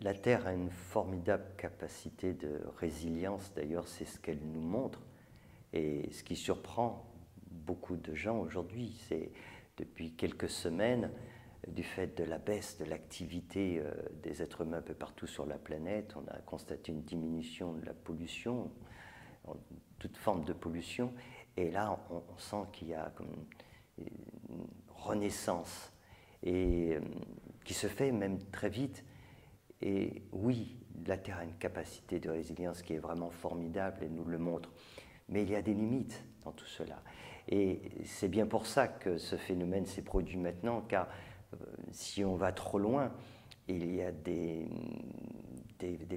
La Terre a une formidable capacité de résilience, d'ailleurs c'est ce qu'elle nous montre. Et ce qui surprend beaucoup de gens aujourd'hui, c'est depuis quelques semaines, du fait de la baisse de l'activité des êtres humains un peu partout sur la planète, on a constaté une diminution de la pollution, toute forme de pollution, et là on sent qu'il y a comme une renaissance, et qui se fait même très vite. Et oui, la Terre a une capacité de résilience qui est vraiment formidable et nous le montre. Mais il y a des limites dans tout cela. Et c'est bien pour ça que ce phénomène s'est produit maintenant, car si on va trop loin, il y a des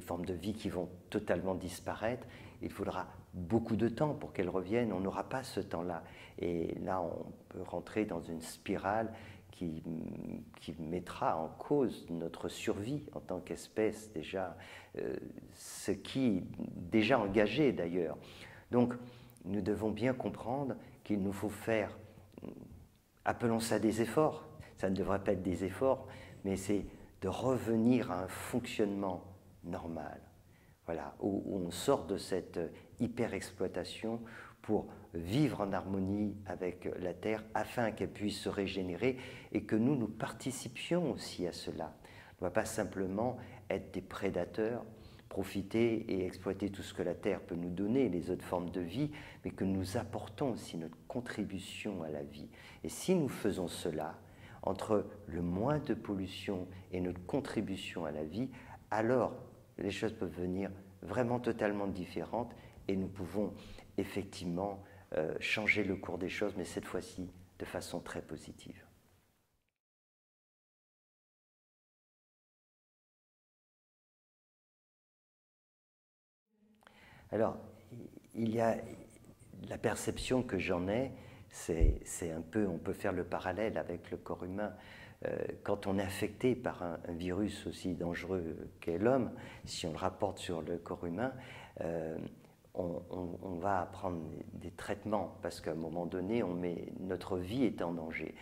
formes de vie qui vont totalement disparaître. Il faudra beaucoup de temps pour qu'elles reviennent. On n'aura pas ce temps-là. Et là, on peut rentrer dans une spirale qui mettra en cause notre survie en tant qu'espèce, déjà, ce qui est déjà engagé d'ailleurs. Donc, nous devons bien comprendre qu'il nous faut faire, appelons ça des efforts, ça ne devrait pas être des efforts, mais c'est de revenir à un fonctionnement normal, voilà, où on sort de cette hyper-exploitation pour vivre en harmonie avec la Terre afin qu'elle puisse se régénérer et que nous participions aussi à cela. On ne doit pas simplement être des prédateurs, profiter et exploiter tout ce que la Terre peut nous donner, les autres formes de vie, mais que nous apportons aussi notre contribution à la vie. Et si nous faisons cela, entre le moins de pollution et notre contribution à la vie, alors les choses peuvent venir vraiment totalement différentes et nous pouvons effectivement changer le cours des choses, mais cette fois-ci de façon très positive. Alors, il y a la perception que j'en ai, c'est un peu, on peut faire le parallèle avec le corps humain. Quand on est affecté par un virus aussi dangereux qu'est l'homme, si on le rapporte sur le corps humain, on va prendre des traitements parce qu'à un moment donné, notre vie est en danger.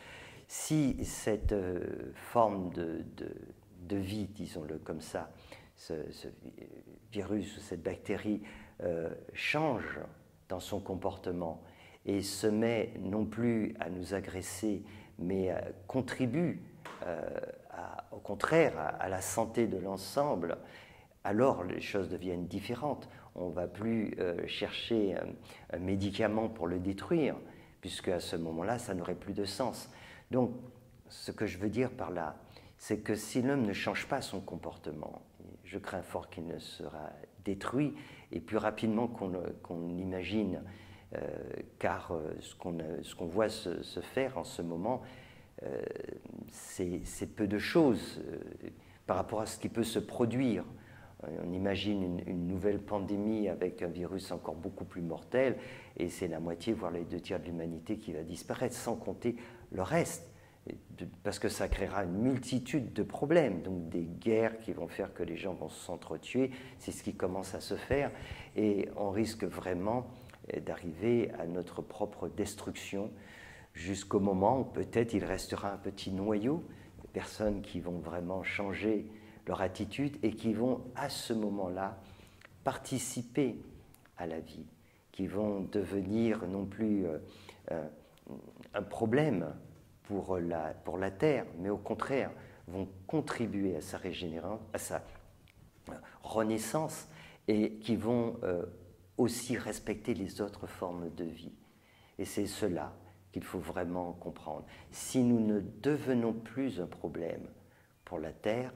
Si cette forme de vie, disons-le comme ça, ce virus ou cette bactérie change dans son comportement et se met non plus à nous agresser, mais contribue au contraire à la santé de l'ensemble, alors les choses deviennent différentes. On ne va plus chercher un médicament pour le détruire, puisque à ce moment-là, ça n'aurait plus de sens. Donc, ce que je veux dire par là, c'est que si l'homme ne change pas son comportement, je crains fort qu'il ne sera détruit, et plus rapidement qu'on l'imagine, car ce qu'on voit se faire en ce moment, c'est peu de choses par rapport à ce qui peut se produire. On imagine une nouvelle pandémie avec un virus encore beaucoup plus mortel, et c'est la moitié, voire les 2/3 de l'humanité qui va disparaître, sans compter le reste, parce que ça créera une multitude de problèmes, donc des guerres qui vont faire que les gens vont s'entretuer, c'est ce qui commence à se faire, et on risque vraiment d'arriver à notre propre destruction, jusqu'au moment où peut-être il restera un petit noyau de personnes qui vont vraiment changer leur attitude et qui vont à ce moment-là participer à la vie, qui vont devenir non plus un problème pour la Terre, mais au contraire vont contribuer à sa régénération, à sa renaissance, et qui vont aussi respecter les autres formes de vie. Et c'est cela qu'il faut vraiment comprendre. Si nous ne devenons plus un problème pour la Terre,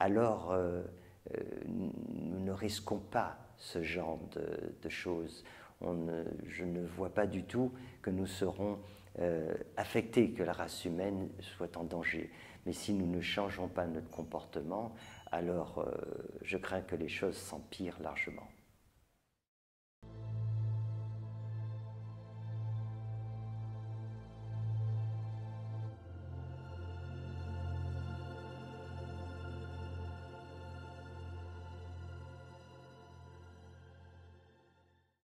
alors nous ne risquons pas ce genre de choses. Je ne vois pas du tout que nous serons affectés, que la race humaine soit en danger. Mais si nous ne changeons pas notre comportement, alors je crains que les choses s'empirent largement.